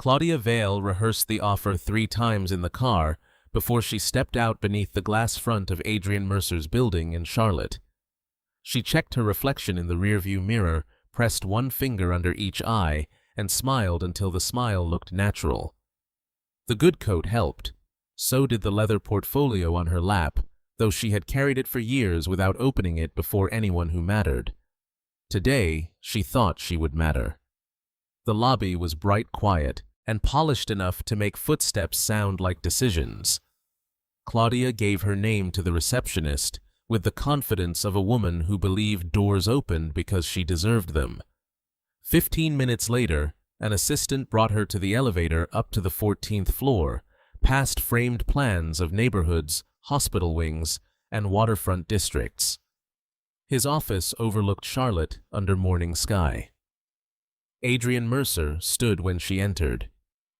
Claudia Vale rehearsed the offer 3 times in the car before she stepped out beneath the glass front of Adrian Mercer's building in Charlotte. She checked her reflection in the rearview mirror, pressed one finger under each eye, and smiled until the smile looked natural. The good coat helped. So did the leather portfolio on her lap, though she had carried it for years without opening it before anyone who mattered. Today, she thought she would matter. The lobby was bright quiet and polished enough to make footsteps sound like decisions. Claudia gave her name to the receptionist with the confidence of a woman who believed doors opened because she deserved them. 15 minutes later, an assistant brought her to the elevator up to the 14th floor, past framed plans of neighborhoods, hospital wings, and waterfront districts. His office overlooked Charlotte under morning sky. Adrian Mercer stood when she entered.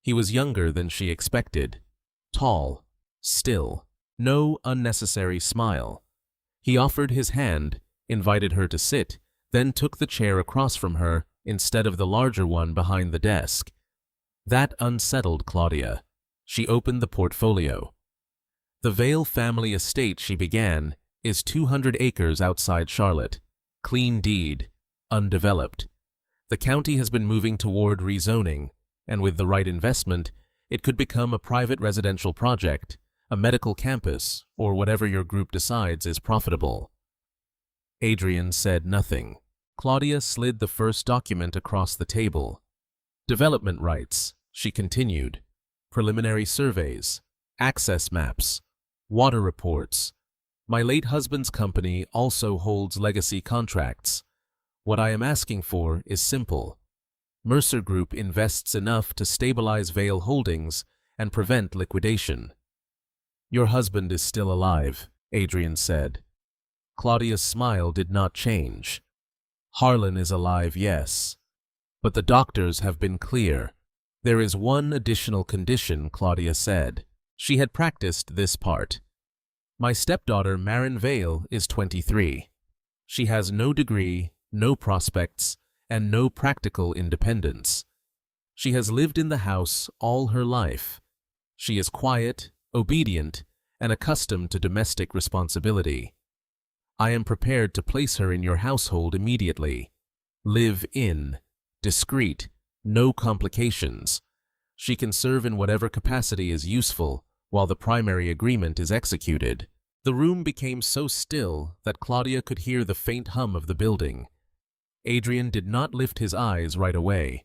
He was younger than she expected. Tall, still, no unnecessary smile. He offered his hand, invited her to sit, then took the chair across from her instead of the larger one behind the desk. That unsettled Claudia. She opened the portfolio. The Vale family estate, she began, is 200 acres outside Charlotte. Clean deed, undeveloped. The county has been moving toward rezoning, and with the right investment, it could become a private residential project, a medical campus, or whatever your group decides is profitable. Adrian said nothing. Claudia slid the first document across the table. Development rights, she continued. Preliminary surveys, access maps, water reports. My late husband's company also holds legacy contracts. What I am asking for is simple. Mercer Group invests enough to stabilize Vale Holdings and prevent liquidation. Your husband is still alive, Adrian said. Claudia's smile did not change. Harlan is alive, yes. But the doctors have been clear. There is one additional condition, Claudia said. She had practiced this part. My stepdaughter, Maren Vale, is 23. She has no degree, no prospects, and no practical independence. She has lived in the house all her life. She is quiet, obedient, and accustomed to domestic responsibility. I am prepared to place her in your household immediately. Live in, discreet, no complications. She can serve in whatever capacity is useful while the primary agreement is executed. The room became so still that Claudia could hear the faint hum of the building. Adrian did not lift his eyes right away.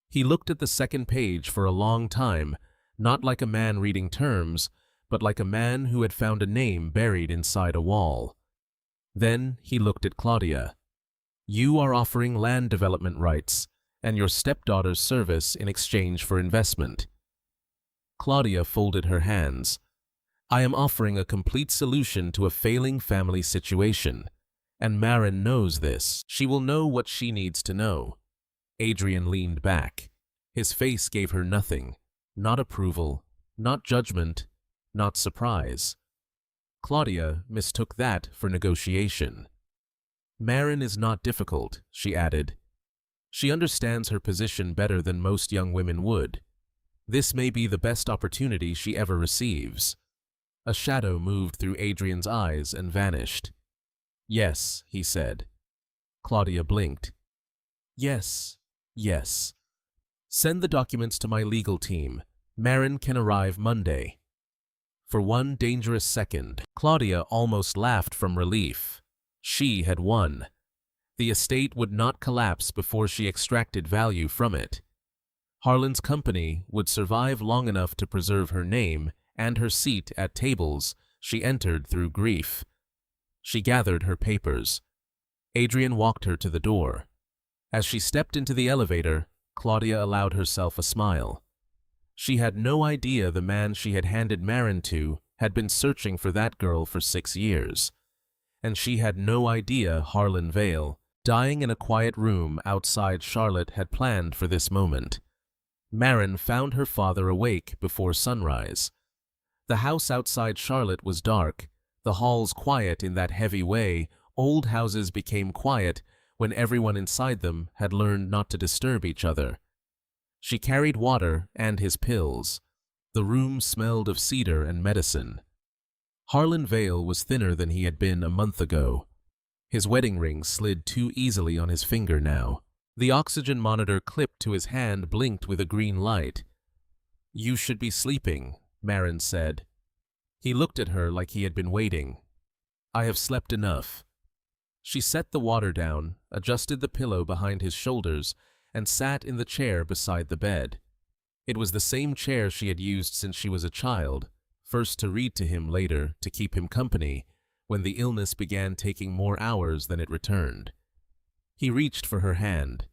He looked at the second page for a long time, not like a man reading terms, but like a man who had found a name buried inside a wall. Then he looked at Claudia. You are offering land development rights and your stepdaughter's service in exchange for investment. Claudia folded her hands. I am offering a complete solution to a failing family situation. And Maren knows this. She will know what she needs to know. Adrian leaned back. His face gave her nothing. Not approval, not judgment, not surprise. Claudia mistook that for negotiation. Maren is not difficult, she added. She understands her position better than most young women would. This may be the best opportunity she ever receives. A shadow moved through Adrian's eyes and vanished. Yes, he said. Claudia blinked. Yes, yes. Send the documents to my legal team. Maren can arrive Monday. For one dangerous second, Claudia almost laughed from relief. She had won. The estate would not collapse before she extracted value from it. Harlan's company would survive long enough to preserve her name and her seat at tables she entered through grief. She gathered her papers. Adrian walked her to the door. As she stepped into the elevator, Claudia allowed herself a smile. She had no idea the man she had handed Maren to had been searching for that girl for 6 years. And she had no idea Harlan Vale, dying in a quiet room outside Charlotte, had planned for this moment. Maren found her father awake before sunrise. The house outside Charlotte was dark, the halls quiet in that heavy way old houses became quiet when everyone inside them had learned not to disturb each other. She carried water and his pills. The room smelled of cedar and medicine. Harlan Vale was thinner than he had been a month ago. His wedding ring slid too easily on his finger now. The oxygen monitor clipped to his hand blinked with a green light. "You should be sleeping," Maren said. He looked at her like he had been waiting. "I have slept enough." She set the water down, adjusted the pillow behind his shoulders, and sat in the chair beside the bed. It was the same chair she had used since she was a child, first to read to him, later to keep him company, when the illness began taking more hours than it returned. He reached for her hand.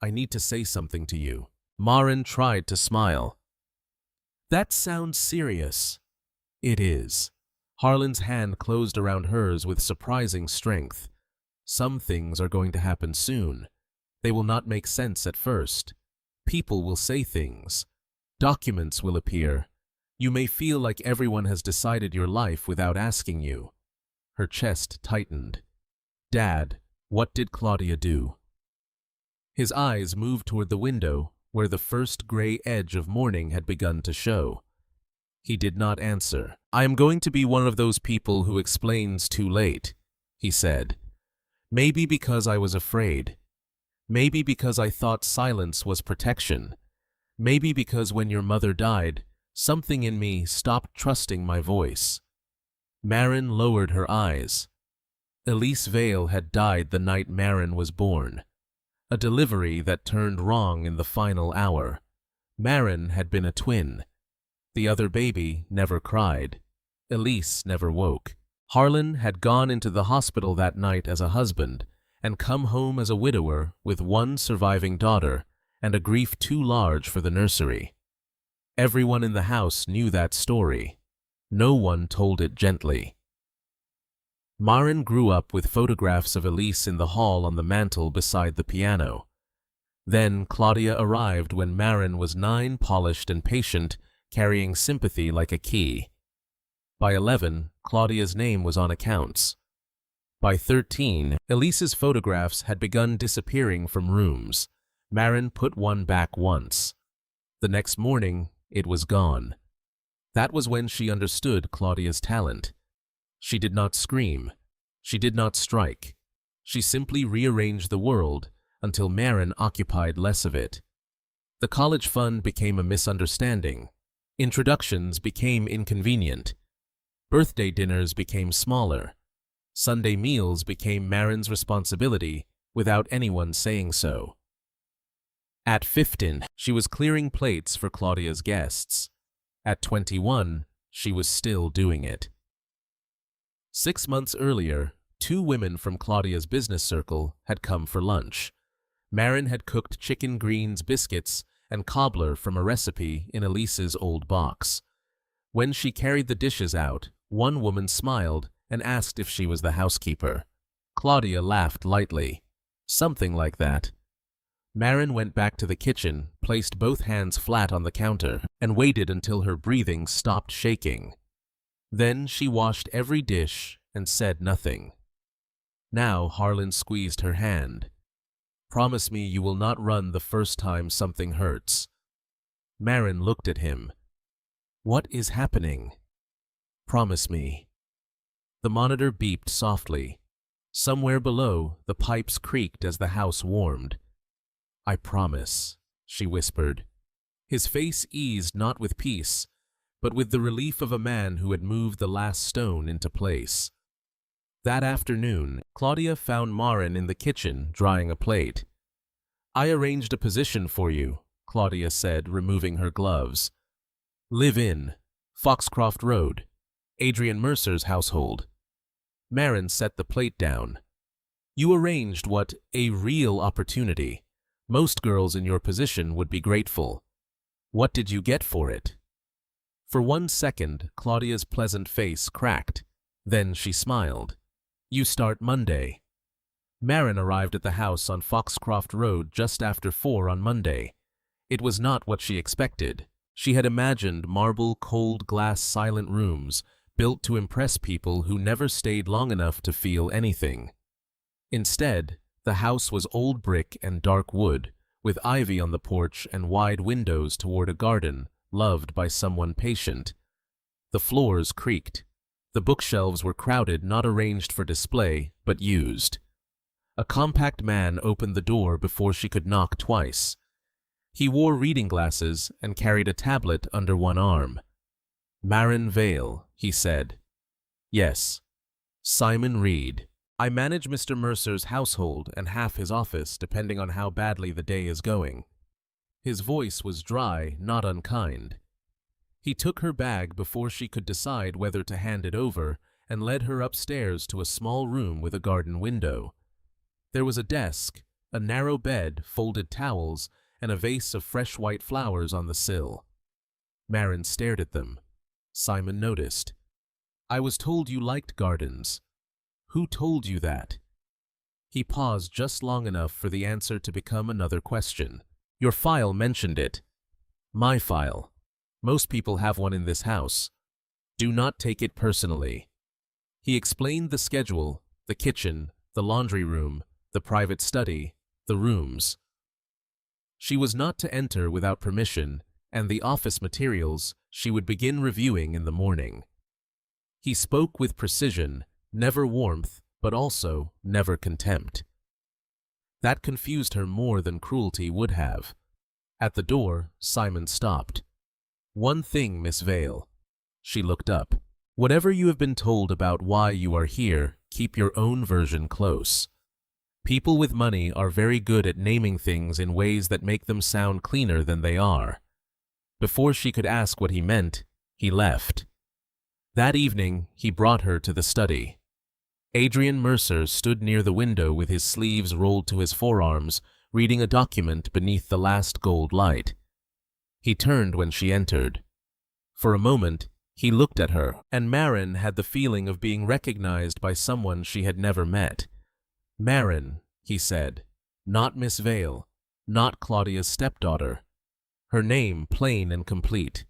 "I need to say something to you." Maren tried to smile. "That sounds serious." "It is." Harlan's hand closed around hers with surprising strength. "Some things are going to happen soon. They will not make sense at first. People will say things. Documents will appear. You may feel like everyone has decided your life without asking you." Her chest tightened. "Dad, what did Claudia do?" His eyes moved toward the window, where the first gray edge of morning had begun to show. He did not answer. "I am going to be one of those people who explains too late," he said. "Maybe because I was afraid. Maybe because I thought silence was protection. Maybe because when your mother died, something in me stopped trusting my voice." Maren lowered her eyes. Elise Vale had died the night Maren was born. A delivery that turned wrong in the final hour. Maren had been a twin. The other baby never cried. Elise never woke. Harlan had gone into the hospital that night as a husband and come home as a widower with one surviving daughter and a grief too large for the nursery. Everyone in the house knew that story. No one told it gently. Maren grew up with photographs of Elise in the hall on the mantel beside the piano. Then Claudia arrived when Maren was 9, polished and patient, carrying sympathy like a key. By 11, Claudia's name was on accounts. By 13, Elise's photographs had begun disappearing from rooms. Maren put one back once. The next morning, it was gone. That was when she understood Claudia's talent. She did not scream. She did not strike. She simply rearranged the world until Maren occupied less of it. The college fund became a misunderstanding. Introductions became inconvenient. Birthday dinners became smaller. Sunday meals became Maren's responsibility without anyone saying so. At 15, she was clearing plates for Claudia's guests. At 21, she was still doing it. 6 months earlier, 2 women from Claudia's business circle had come for lunch. Maren had cooked chicken greens biscuits and cobbler from a recipe in Elise's old box. When she carried the dishes out, one woman smiled and asked if she was the housekeeper. Claudia laughed lightly. "Something like that." Maren went back to the kitchen, placed both hands flat on the counter, and waited until her breathing stopped shaking. Then she washed every dish and said nothing. Now Harlan squeezed her hand. "Promise me you will not run the first time something hurts." Maren looked at him. "What is happening?" "Promise me." The monitor beeped softly. Somewhere below, the pipes creaked as the house warmed. "I promise," she whispered. His face eased not with peace, but with the relief of a man who had moved the last stone into place. That afternoon, Claudia found Maren in the kitchen drying a plate. "I arranged a position for you," Claudia said, removing her gloves. "Live in Foxcroft Road, Adrian Mercer's household." Maren set the plate down. "You arranged what a real opportunity. Most girls in your position would be grateful. What did you get for it?" For 1 second, Claudia's pleasant face cracked. Then she smiled. "You start Monday." Maren arrived at the house on Foxcroft Road just after 4 on Monday. It was not what she expected. She had imagined marble, cold glass silent rooms built to impress people who never stayed long enough to feel anything. Instead, the house was old brick and dark wood, with ivy on the porch and wide windows toward a garden loved by someone patient. The floors creaked. The bookshelves were crowded, not arranged for display, but used. A compact man opened the door before she could knock twice. He wore reading glasses and carried a tablet under one arm. "Maren Vale," he said. "Yes." "Simon Reed. I manage Mr. Mercer's household and half his office, depending on how badly the day is going." His voice was dry, not unkind. He took her bag before she could decide whether to hand it over and led her upstairs to a small room with a garden window. There was a desk, a narrow bed, folded towels, and a vase of fresh white flowers on the sill. Maren stared at them. Simon noticed. "I was told you liked gardens." "Who told you that?" He paused just long enough for the answer to become another question. "Your file mentioned it." "My file. Most people have one in this house. Do not take it personally." He explained the schedule, the kitchen, the laundry room, the private study, the rooms. She was not to enter without permission, and the office materials she would begin reviewing in the morning. He spoke with precision, never warmth, but also never contempt. That confused her more than cruelty would have. At the door, Simon stopped. "One thing, Miss Vale." She looked up. "Whatever you have been told about why you are here, keep your own version close. People with money are very good at naming things in ways that make them sound cleaner than they are." Before she could ask what he meant, he left. That evening, he brought her to the study. Adrian Mercer stood near the window with his sleeves rolled to his forearms, reading a document beneath the last gold light. He turned when she entered. For a moment, he looked at her, and Maren had the feeling of being recognized by someone she had never met. "Maren," he said, "not Miss Vale, not Claudia's stepdaughter." Her name plain and complete.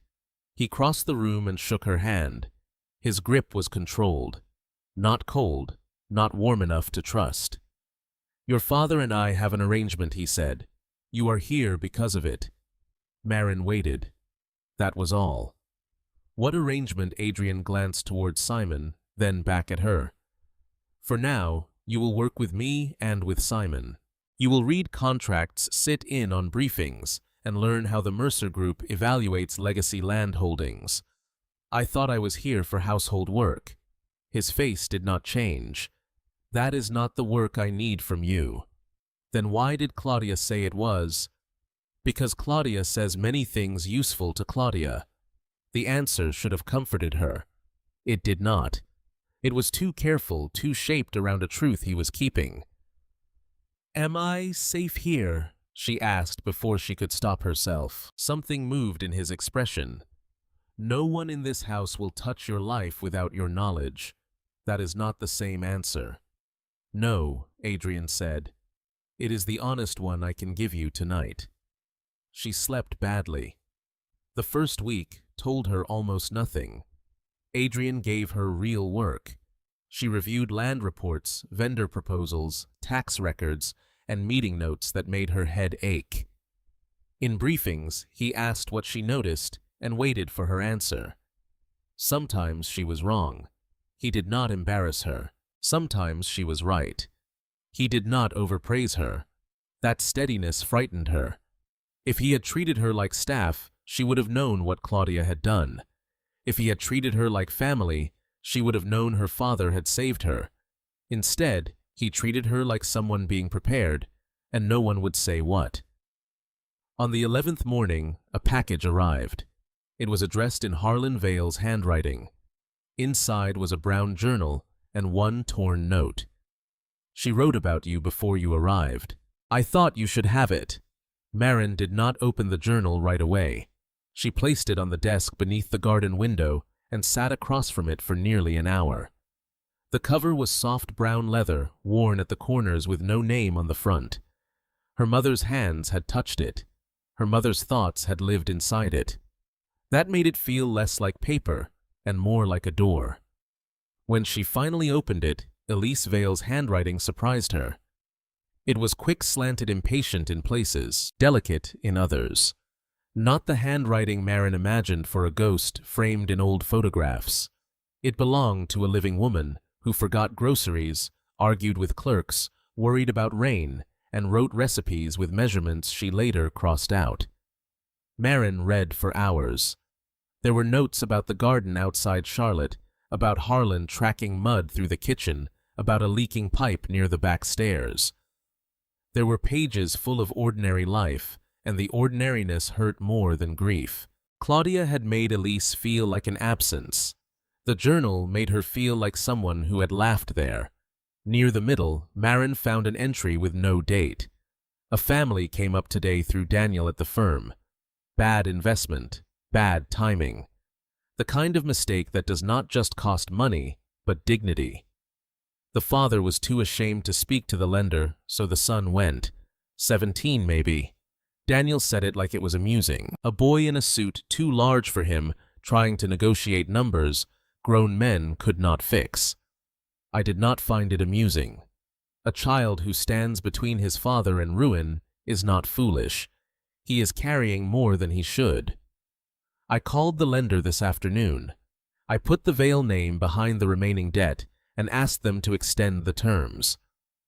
He crossed the room and shook her hand. His grip was controlled. Not cold, not warm enough to trust. "Your father and I have an arrangement," he said. "You are here because of it." Maren waited. That was all. "What arrangement?" Adrian glanced toward Simon, then back at her. "For now, you will work with me and with Simon. You will read contracts, sit in on briefings, and learn how the Mercer Group evaluates legacy land holdings." "I thought I was here for household work." His face did not change. "That is not the work I need from you." "Then why did Claudia say it was?" "Because Claudia says many things useful to Claudia." The answer should have comforted her. It did not. It was too careful, too shaped around a truth he was keeping. "Am I safe here?" she asked before she could stop herself. Something moved in his expression. "No one in this house will touch your life without your knowledge." That is not the same answer. "No," Adrian said. "It is the honest one I can give you tonight." She slept badly. The first week told her almost nothing. Adrian gave her real work. She reviewed land reports, vendor proposals, tax records, and meeting notes that made her head ache. In briefings, he asked what she noticed and waited for her answer. Sometimes she was wrong. He did not embarrass her. Sometimes she was right. He did not overpraise her. That steadiness frightened her. If he had treated her like staff, she would have known what Claudia had done. If he had treated her like family, she would have known her father had saved her. Instead, he treated her like someone being prepared, and no one would say what. On the 11th morning, a package arrived. It was addressed in Harlan Vale's handwriting. Inside was a brown journal and one torn note. "She wrote about you before you arrived. I thought you should have it." Maren did not open the journal right away. She placed it on the desk beneath the garden window and sat across from it for nearly an hour. The cover was soft brown leather, worn at the corners with no name on the front. Her mother's hands had touched it. Her mother's thoughts had lived inside it. That made it feel less like paper and more like a door. When she finally opened it, Elise Vale's handwriting surprised her. It was quick, slanted, impatient in places, delicate in others. Not the handwriting Maren imagined for a ghost framed in old photographs. It belonged to a living woman who forgot groceries, argued with clerks, worried about rain, and wrote recipes with measurements she later crossed out. Maren read for hours. There were notes about the garden outside Charlotte, about Harlan tracking mud through the kitchen, about a leaking pipe near the back stairs. There were pages full of ordinary life, and the ordinariness hurt more than grief. Claudia had made Elise feel like an absence. The journal made her feel like someone who had laughed there. Near the middle, Maren found an entry with no date. A family came up today through Daniel at the firm. Bad investment, bad timing. The kind of mistake that does not just cost money, but dignity. The father was too ashamed to speak to the lender, so the son went. 17, maybe. Daniel said it like it was amusing. A boy in a suit too large for him, trying to negotiate numbers grown men could not fix. I did not find it amusing. A child who stands between his father and ruin is not foolish. He is carrying more than he should. I called the lender this afternoon. I put the Vale name behind the remaining debt and asked them to extend the terms.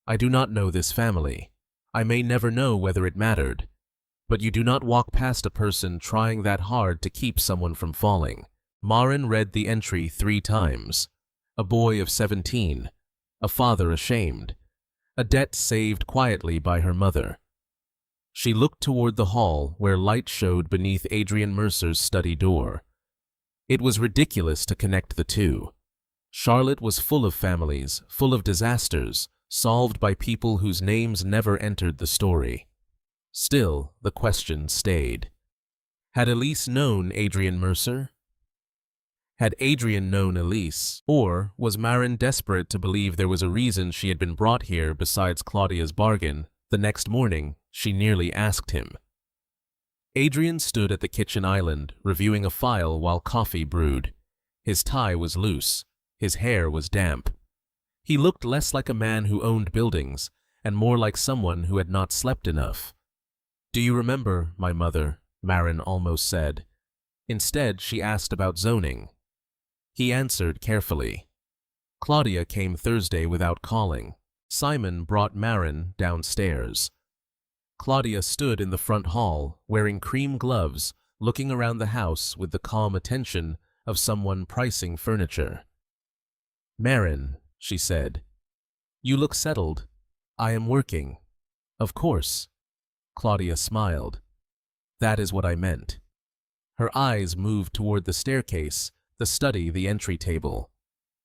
I do not know this family. I may never know whether it mattered. But you do not walk past a person trying that hard to keep someone from falling. Maren read the entry 3 times. A boy of 17. A father ashamed. A debt saved quietly by her mother. She looked toward the hall where light showed beneath Adrian Mercer's study door. It was ridiculous to connect the two. Charlotte was full of families, full of disasters, solved by people whose names never entered the story. Still, the question stayed. Had Elise known Adrian Mercer? Had Adrian known Elise? Or was Maren desperate to believe there was a reason she had been brought here besides Claudia's bargain? The next morning, she nearly asked him. Adrian stood at the kitchen island, reviewing a file while coffee brewed. His tie was loose. His hair was damp. He looked less like a man who owned buildings, and more like someone who had not slept enough. "Do you remember, my mother?" Maren almost said. Instead, she asked about zoning. He answered carefully. Claudia came Thursday without calling. Simon brought Maren downstairs. Claudia stood in the front hall, wearing cream gloves, looking around the house with the calm attention of someone pricing furniture. "Maren," she said, "you look settled. I am working." "Of course." Claudia smiled. "That is what I meant." Her eyes moved toward the staircase, the study, the entry table.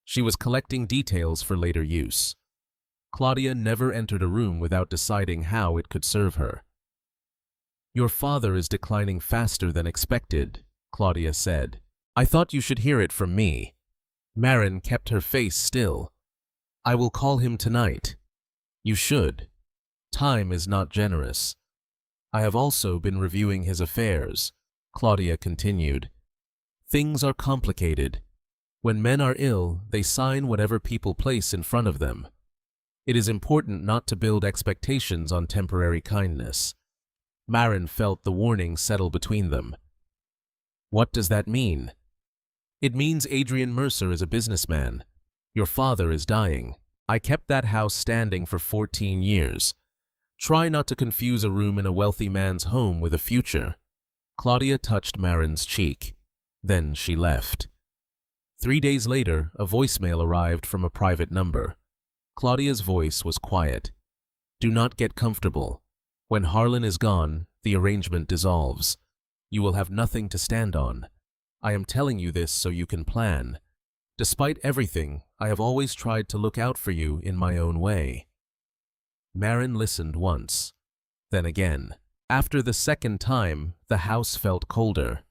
She was collecting details for later use. Claudia never entered a room without deciding how it could serve her. "Your father is declining faster than expected," Claudia said. "I thought you should hear it from me." Maren kept her face still. "I will call him tonight." "You should. Time is not generous." "I have also been reviewing his affairs," Claudia continued. "Things are complicated. When men are ill, they sign whatever people place in front of them. It is important not to build expectations on temporary kindness." Maren felt the warning settle between them. "What does that mean?" "It means Adrian Mercer is a businessman. Your father is dying. I kept that house standing for 14 years. Try not to confuse a room in a wealthy man's home with a future." Claudia touched Maren's cheek. Then she left. 3 days later, a voicemail arrived from a private number. Claudia's voice was quiet. "Do not get comfortable. When Harlan is gone, the arrangement dissolves. You will have nothing to stand on. I am telling you this so you can plan. Despite everything, I have always tried to look out for you in my own way." Maren listened once, then again. After the second time, the house felt colder.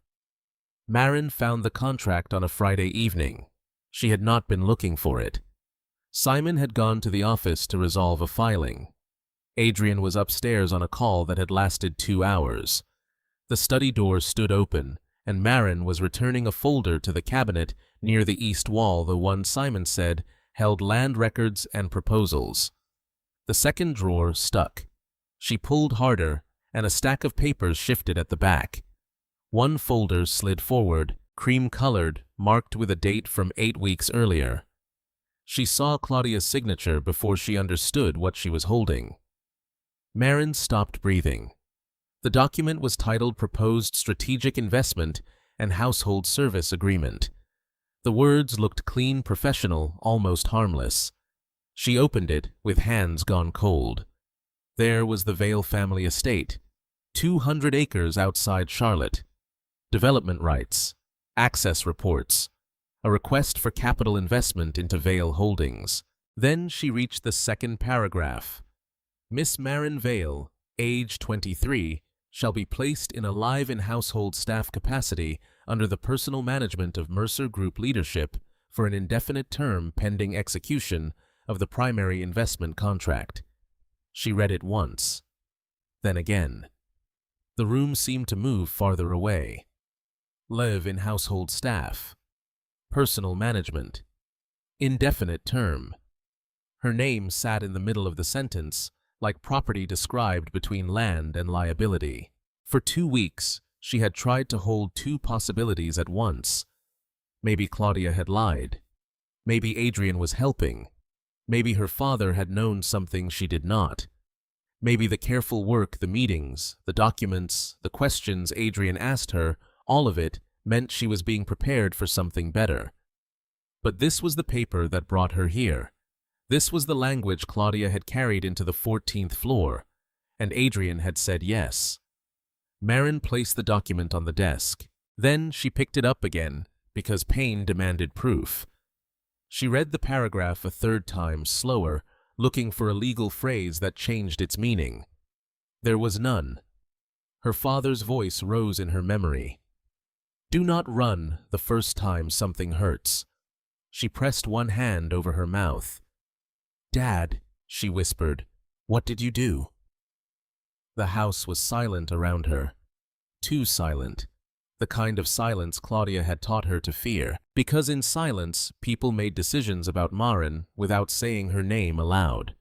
Maren found the contract on a Friday evening. She had not been looking for it. Simon had gone to the office to resolve a filing. Adrian was upstairs on a call that had lasted 2 hours. The study door stood open, and Maren was returning a folder to the cabinet near the east wall, the one Simon said held land records and proposals. The second drawer stuck. She pulled harder, and a stack of papers shifted at the back. One folder slid forward, cream-colored, marked with a date from 8 weeks earlier. She saw Claudia's signature before she understood what she was holding. Maren stopped breathing. The document was titled Proposed Strategic Investment and Household Service Agreement. The words looked clean, professional, almost harmless. She opened it with hands gone cold. There was the Vale family estate, 200 acres outside Charlotte. Development rights, access reports, a request for capital investment into Vale Holdings. Then she reached the second paragraph. Miss Maren Vale, age 23, shall be placed in a live and household staff capacity under the personal management of Mercer Group leadership for an indefinite term pending execution of the primary investment contract. She read it once, then again. The room seemed to move farther away. Live in household staff. Personal management. Indefinite term. Her name sat in the middle of the sentence, like property described between land and liability. For 2 weeks, she had tried to hold two possibilities at once. Maybe Claudia had lied. Maybe Adrian was helping. Maybe her father had known something she did not. Maybe the careful work, the meetings, the documents, the questions Adrian asked her, all of it meant she was being prepared for something better. But this was the paper that brought her here. This was the language Claudia had carried into the 14th floor, and Adrian had said yes. Maren placed the document on the desk. Then she picked it up again, because pain demanded proof. She read the paragraph a third time, slower, looking for a legal phrase that changed its meaning. There was none. Her father's voice rose in her memory. Do not run the first time something hurts. She pressed one hand over her mouth. Dad, she whispered, what did you do? The house was silent around her. Too silent. The kind of silence Claudia had taught her to fear, because in silence people made decisions about Maren without saying her name aloud.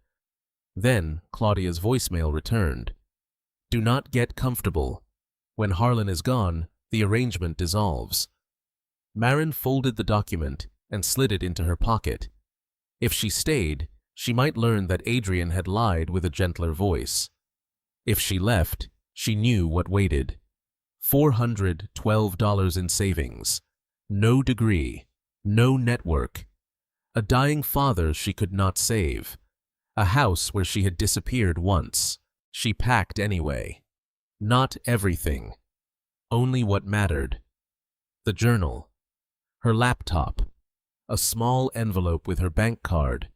Then Claudia's voicemail returned. Do not get comfortable. When Harlan is gone, the arrangement dissolves. Maren folded the document and slid it into her pocket. If she stayed, she might learn that Adrian had lied with a gentler voice. If she left, she knew what waited. $412 in savings. No degree. No network. A dying father she could not save. A house where she had disappeared once. She packed anyway. Not everything. Only what mattered. The journal. Her laptop. A small envelope with her bank card.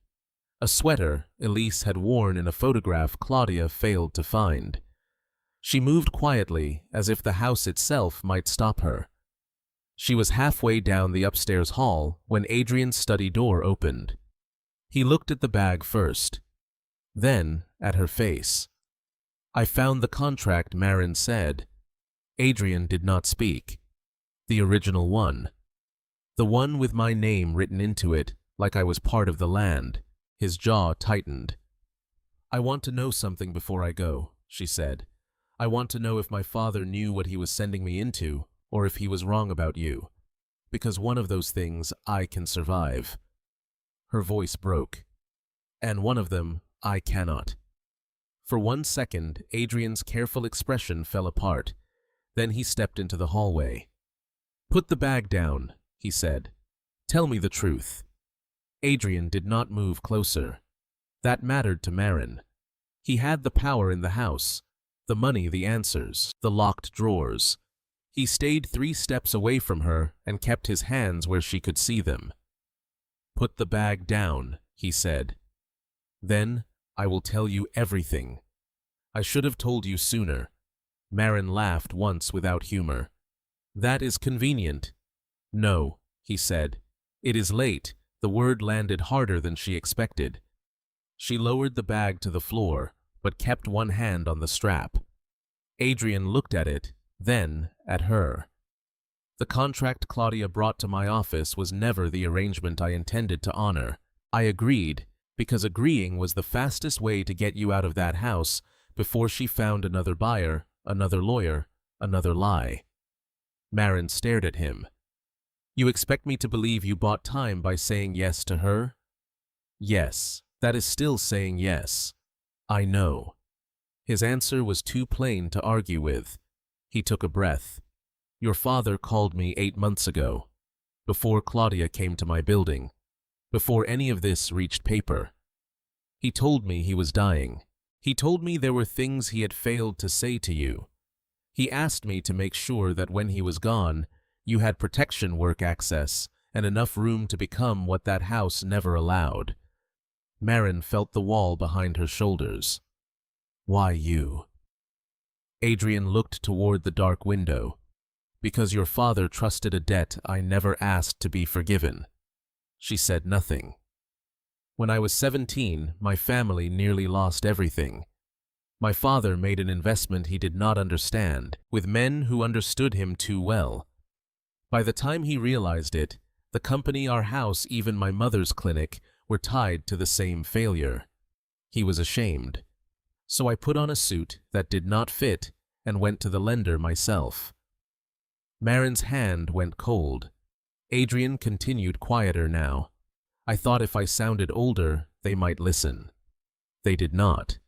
A sweater Elise had worn in a photograph Claudia failed to find. She moved quietly, as if the house itself might stop her. She was halfway down the upstairs hall when Adrian's study door opened. He looked at the bag first, then at her face. I found the contract, Maren said. Adrian did not speak. The original one. The one with my name written into it, like I was part of the land. His jaw tightened. I want to know something before I go, she said. I want to know if my father knew what he was sending me into, or if he was wrong about you. Because one of those things I can survive. Her voice broke. And one of them I cannot. For 1 second, Adrian's careful expression fell apart. Then he stepped into the hallway. Put the bag down, he said. Tell me the truth. Adrian did not move closer. That mattered to Maren. He had the power in the house, the money, the answers, the locked drawers. He stayed 3 steps away from her and kept his hands where she could see them. Put the bag down, he said. Then I will tell you everything. I should have told you sooner. Maren laughed once without humor. That is convenient. No, he said. It is late. The word landed harder than she expected. She lowered the bag to the floor, but kept one hand on the strap. Adrian looked at it, then at her. The contract Claudia brought to my office was never the arrangement I intended to honor. I agreed, because agreeing was the fastest way to get you out of that house before she found another buyer, another lawyer, another lie. Maren stared at him. You expect me to believe you bought time by saying yes to her? Yes, that is still saying yes. I know. His answer was too plain to argue with. He took a breath. Your father called me 8 months ago, before Claudia came to my building, before any of this reached paper. He told me he was dying. He told me there were things he had failed to say to you. He asked me to make sure that when he was gone, you had protection work access and enough room to become what that house never allowed. Maren felt the wall behind her shoulders. Why you? Adrian looked toward the dark window. Because your father trusted a debt I never asked to be forgiven. She said nothing. When I was 17, my family nearly lost everything. My father made an investment he did not understand, with men who understood him too well. By the time he realized it, the company, our house, even my mother's clinic, were tied to the same failure. He was ashamed. So I put on a suit that did not fit and went to the lender myself. Maren's hand went cold. Adrian continued quieter now. I thought if I sounded older, they might listen. They did not.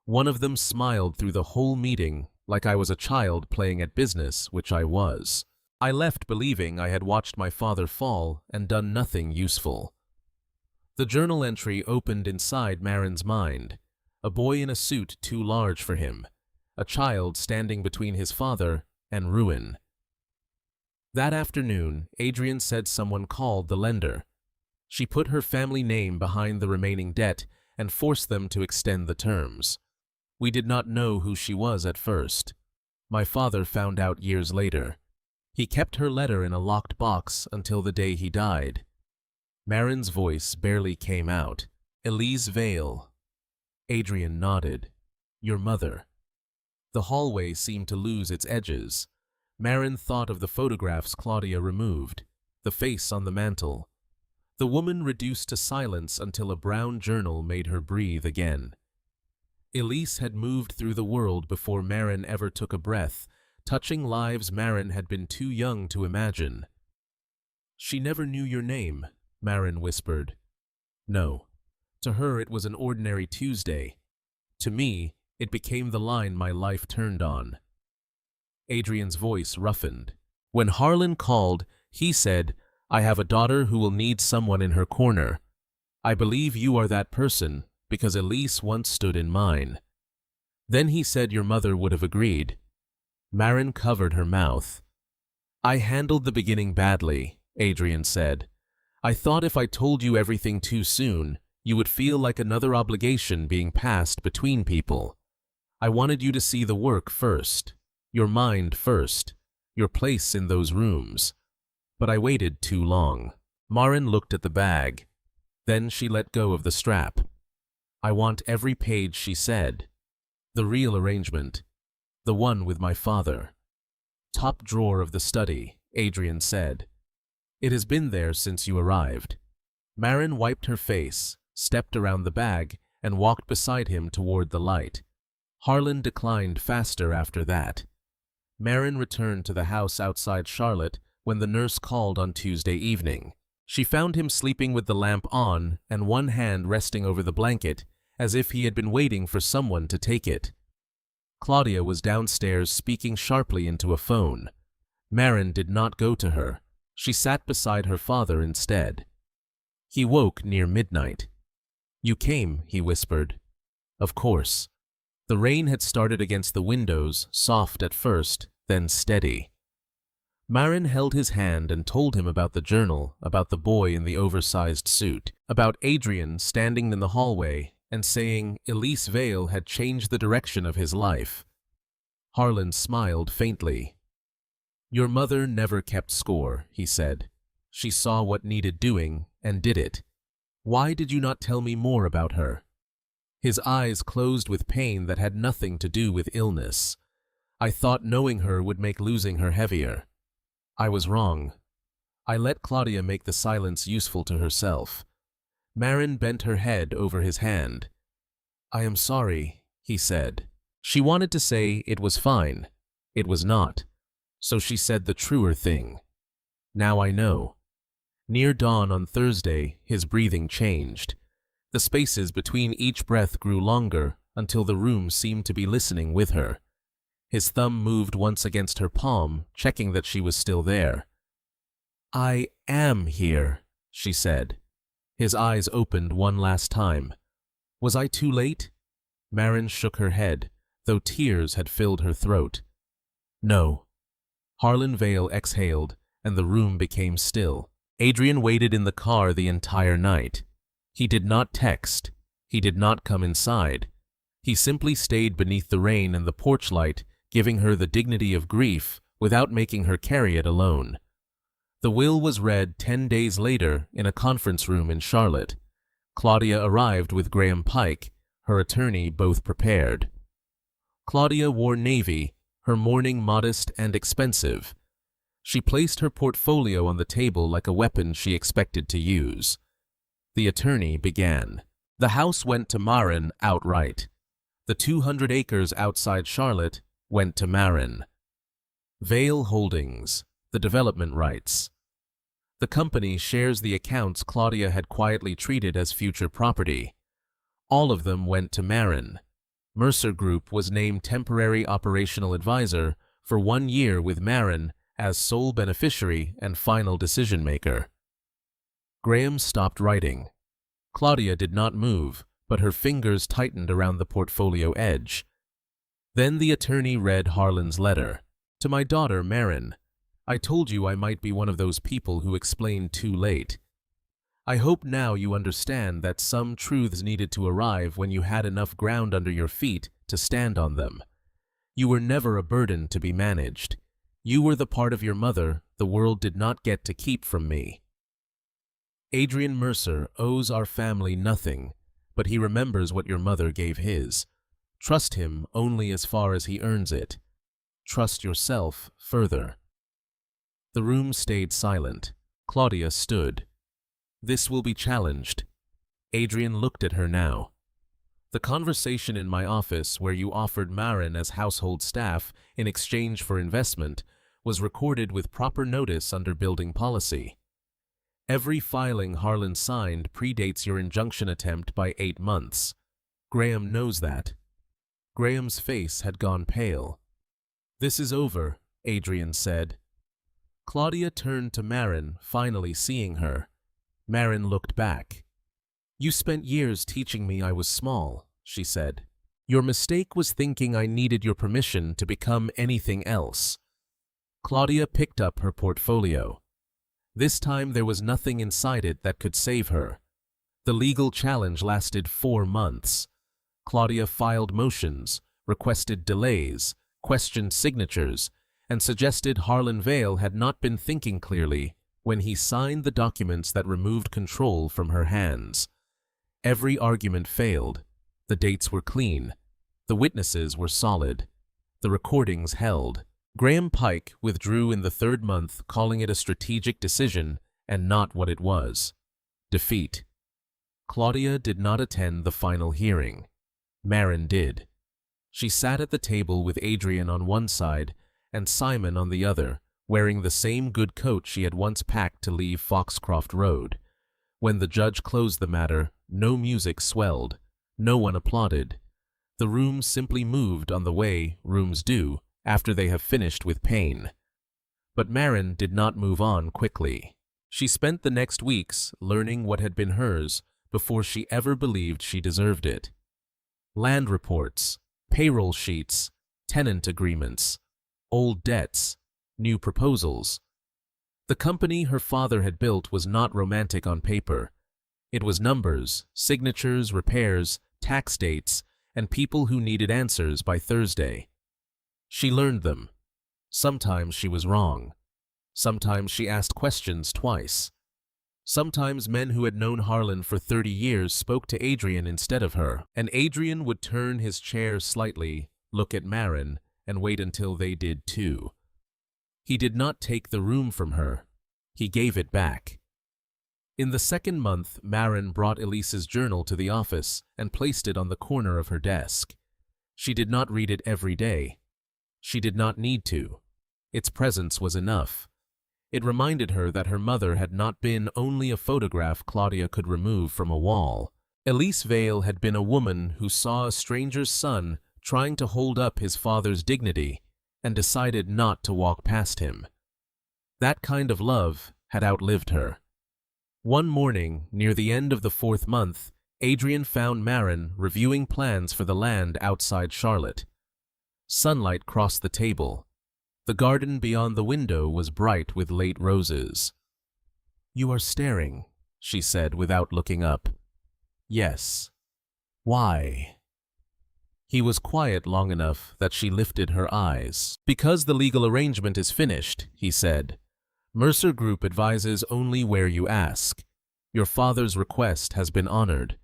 One of them smiled through the whole meeting like I was a child playing at business, which I was. I left believing I had watched my father fall and done nothing useful. The journal entry opened inside Maren's mind. A boy in a suit too large for him. A child standing between his father and ruin. That afternoon, Adrian said someone called the lender. She put her family name behind the remaining debt and forced them to extend the terms. We did not know who she was at first. My father found out years later. He kept her letter in a locked box until the day he died. Maren's voice barely came out. Elise Vale. Adrian nodded. Your mother. The hallway seemed to lose its edges. Maren thought of the photographs Claudia removed, the face on the mantel. The woman reduced to silence until a brown journal made her breathe again. Elise had moved through the world before Maren ever took a breath, touching lives Maren had been too young to imagine. She never knew your name, Maren whispered. No. To her it was an ordinary Tuesday. To me, it became the line my life turned on. Adrian's voice roughened. When Harlan called, he said, I have a daughter who will need someone in her corner. I believe you are that person, because Elise once stood in mine. Then he said your mother would have agreed. Maren covered her mouth. I handled the beginning badly, Adrian said. I thought if I told you everything too soon, you would feel like another obligation being passed between people. I wanted you to see the work first. Your mind first, your place in those rooms. But I waited too long. Maren looked at the bag. Then she let go of the strap. I want every page, she said. The real arrangement. The one with my father. Top drawer of the study, Adrian said. It has been there since you arrived. Maren wiped her face, stepped around the bag, and walked beside him toward the light. Harlan declined faster after that. Maren returned to the house outside Charlotte when the nurse called on Tuesday evening. She found him sleeping with the lamp on and one hand resting over the blanket, as if he had been waiting for someone to take it. Claudia was downstairs speaking sharply into a phone. Maren did not go to her. She sat beside her father instead. He woke near midnight. You came, he whispered. Of course. The rain had started against the windows, soft at first, then steady. Maren held his hand and told him about the journal, about the boy in the oversized suit, about Adrian standing in the hallway and saying Elise Vale had changed the direction of his life. Harlan smiled faintly. Your mother never kept score, he said. She saw what needed doing and did it. Why did you not tell me more about her? His eyes closed with pain that had nothing to do with illness. I thought knowing her would make losing her heavier. I was wrong. I let Claudia make the silence useful to herself. Maren bent her head over his hand. "I am sorry," he said. She wanted to say it was fine. It was not. So she said the truer thing. "Now I know." Near dawn on Thursday, his breathing changed. The spaces between each breath grew longer until the room seemed to be listening with her. His thumb moved once against her palm, checking that she was still there. "I am here," she said. His eyes opened one last time. "Was I too late?" Maren shook her head, though tears had filled her throat. "No." Harlan Vale exhaled, and the room became still. Adrian waited in the car the entire night. He did not text. He did not come inside. He simply stayed beneath the rain and the porch light, giving her the dignity of grief without making her carry it alone. The will was read 10 days later in a conference room in Charlotte. Claudia arrived with Graham Pike, her attorney, both prepared. Claudia wore navy, her mourning modest and expensive. She placed her portfolio on the table like a weapon she expected to use. The attorney began. The house went to Maren outright. The 200 acres outside Charlotte went to Maren. Vale Holdings, the development rights. The company shares the accounts Claudia had quietly treated as future property. All of them went to Maren. Mercer Group was named temporary operational advisor for 1 year with Maren as sole beneficiary and final decision-maker. Graham stopped writing. Claudia did not move, but her fingers tightened around the portfolio edge. Then the attorney read Harlan's letter. "To my daughter, Maren, I told you I might be one of those people who explained too late. I hope now you understand that some truths needed to arrive when you had enough ground under your feet to stand on them. You were never a burden to be managed. You were the part of your mother the world did not get to keep from me. Adrian Mercer owes our family nothing, but he remembers what your mother gave his. Trust him only as far as he earns it. Trust yourself further." The room stayed silent. Claudia stood. "This will be challenged." Adrian looked at her now. "The conversation in my office where you offered Maren as household staff in exchange for investment was recorded with proper notice under building policy. Every filing Harlan signed predates your injunction attempt by 8 months. Graham knows that." Graham's face had gone pale. "This is over," Adrian said. Claudia turned to Maren, finally seeing her. Maren looked back. "You spent years teaching me I was small," she said. "Your mistake was thinking I needed your permission to become anything else." Claudia picked up her portfolio. This time there was nothing inside it that could save her. The legal challenge lasted 4 months. Claudia filed motions, requested delays, questioned signatures, and suggested Harlan Vale had not been thinking clearly when he signed the documents that removed control from her hands. Every argument failed. The dates were clean. The witnesses were solid. The recordings held. Graham Pike withdrew in the 3rd month, calling it a strategic decision and not what it was: defeat. Claudia did not attend the final hearing. Maren did. She sat at the table with Adrian on one side and Simon on the other, wearing the same good coat she had once packed to leave Foxcroft Road. When the judge closed the matter, no music swelled. No one applauded. The room simply moved on the way rooms do after they have finished with pain. But Maren did not move on quickly. She spent the next weeks learning what had been hers before she ever believed she deserved it. Land reports, payroll sheets, tenant agreements, old debts, new proposals. The company her father had built was not romantic on paper. It was numbers, signatures, repairs, tax dates, and people who needed answers by Thursday. She learned them. Sometimes she was wrong. Sometimes she asked questions twice. Sometimes men who had known Harlan for 30 years spoke to Adrian instead of her, and Adrian would turn his chair slightly, look at Maren, and wait until they did too. He did not take the room from her. He gave it back. In the second month, Maren brought Elise's journal to the office and placed it on the corner of her desk. She did not read it every day. She did not need to. Its presence was enough. It reminded her that her mother had not been only a photograph Claudia could remove from a wall. Elise Vale had been a woman who saw a stranger's son trying to hold up his father's dignity and decided not to walk past him. That kind of love had outlived her. One morning, near the end of the 4th month, Adrian found Maren reviewing plans for the land outside Charlotte. Sunlight crossed the table. The garden beyond the window was bright with late roses. "You are staring," she said without looking up. "Yes." "Why?" He was quiet long enough that she lifted her eyes. "Because the legal arrangement is finished," he said. "Mercer Group advises only where you ask. Your father's request has been honored.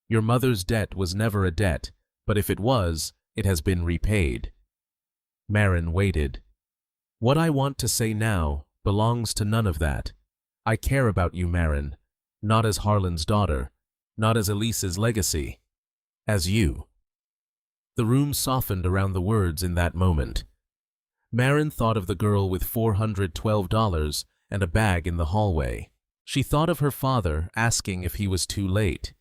Your mother's debt was never a debt, but if it was, it has been repaid." Maren waited. "What I want to say now belongs to none of that. I care about you, Maren, not as Harlan's daughter, not as Elise's legacy, as you." The room softened around the words in that moment. Maren thought of the girl with $412 and a bag in the hallway. She thought of her father asking if he was too late.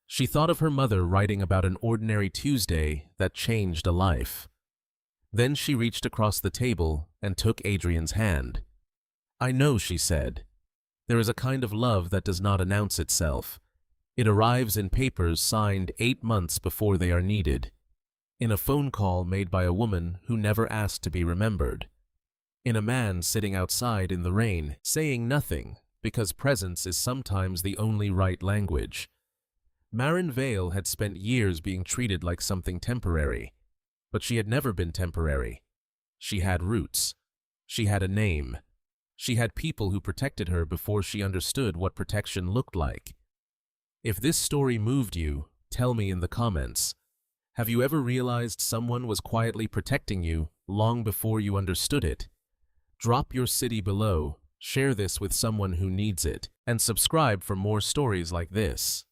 She thought of her mother writing about an ordinary Tuesday that changed a life. Then she reached across the table and took Adrian's hand. "I know," she said. "There is a kind of love that does not announce itself. It arrives in papers signed 8 months before they are needed. In a phone call made by a woman who never asked to be remembered. In a man sitting outside in the rain, saying nothing, because presence is sometimes the only right language." Maren Vale had spent years being treated like something temporary. But she had never been temporary. She had roots. She had a name. She had people who protected her before she understood what protection looked like. If this story moved you, tell me in the comments. Have you ever realized someone was quietly protecting you long before you understood it? Drop your city below, share this with someone who needs it, and subscribe for more stories like this.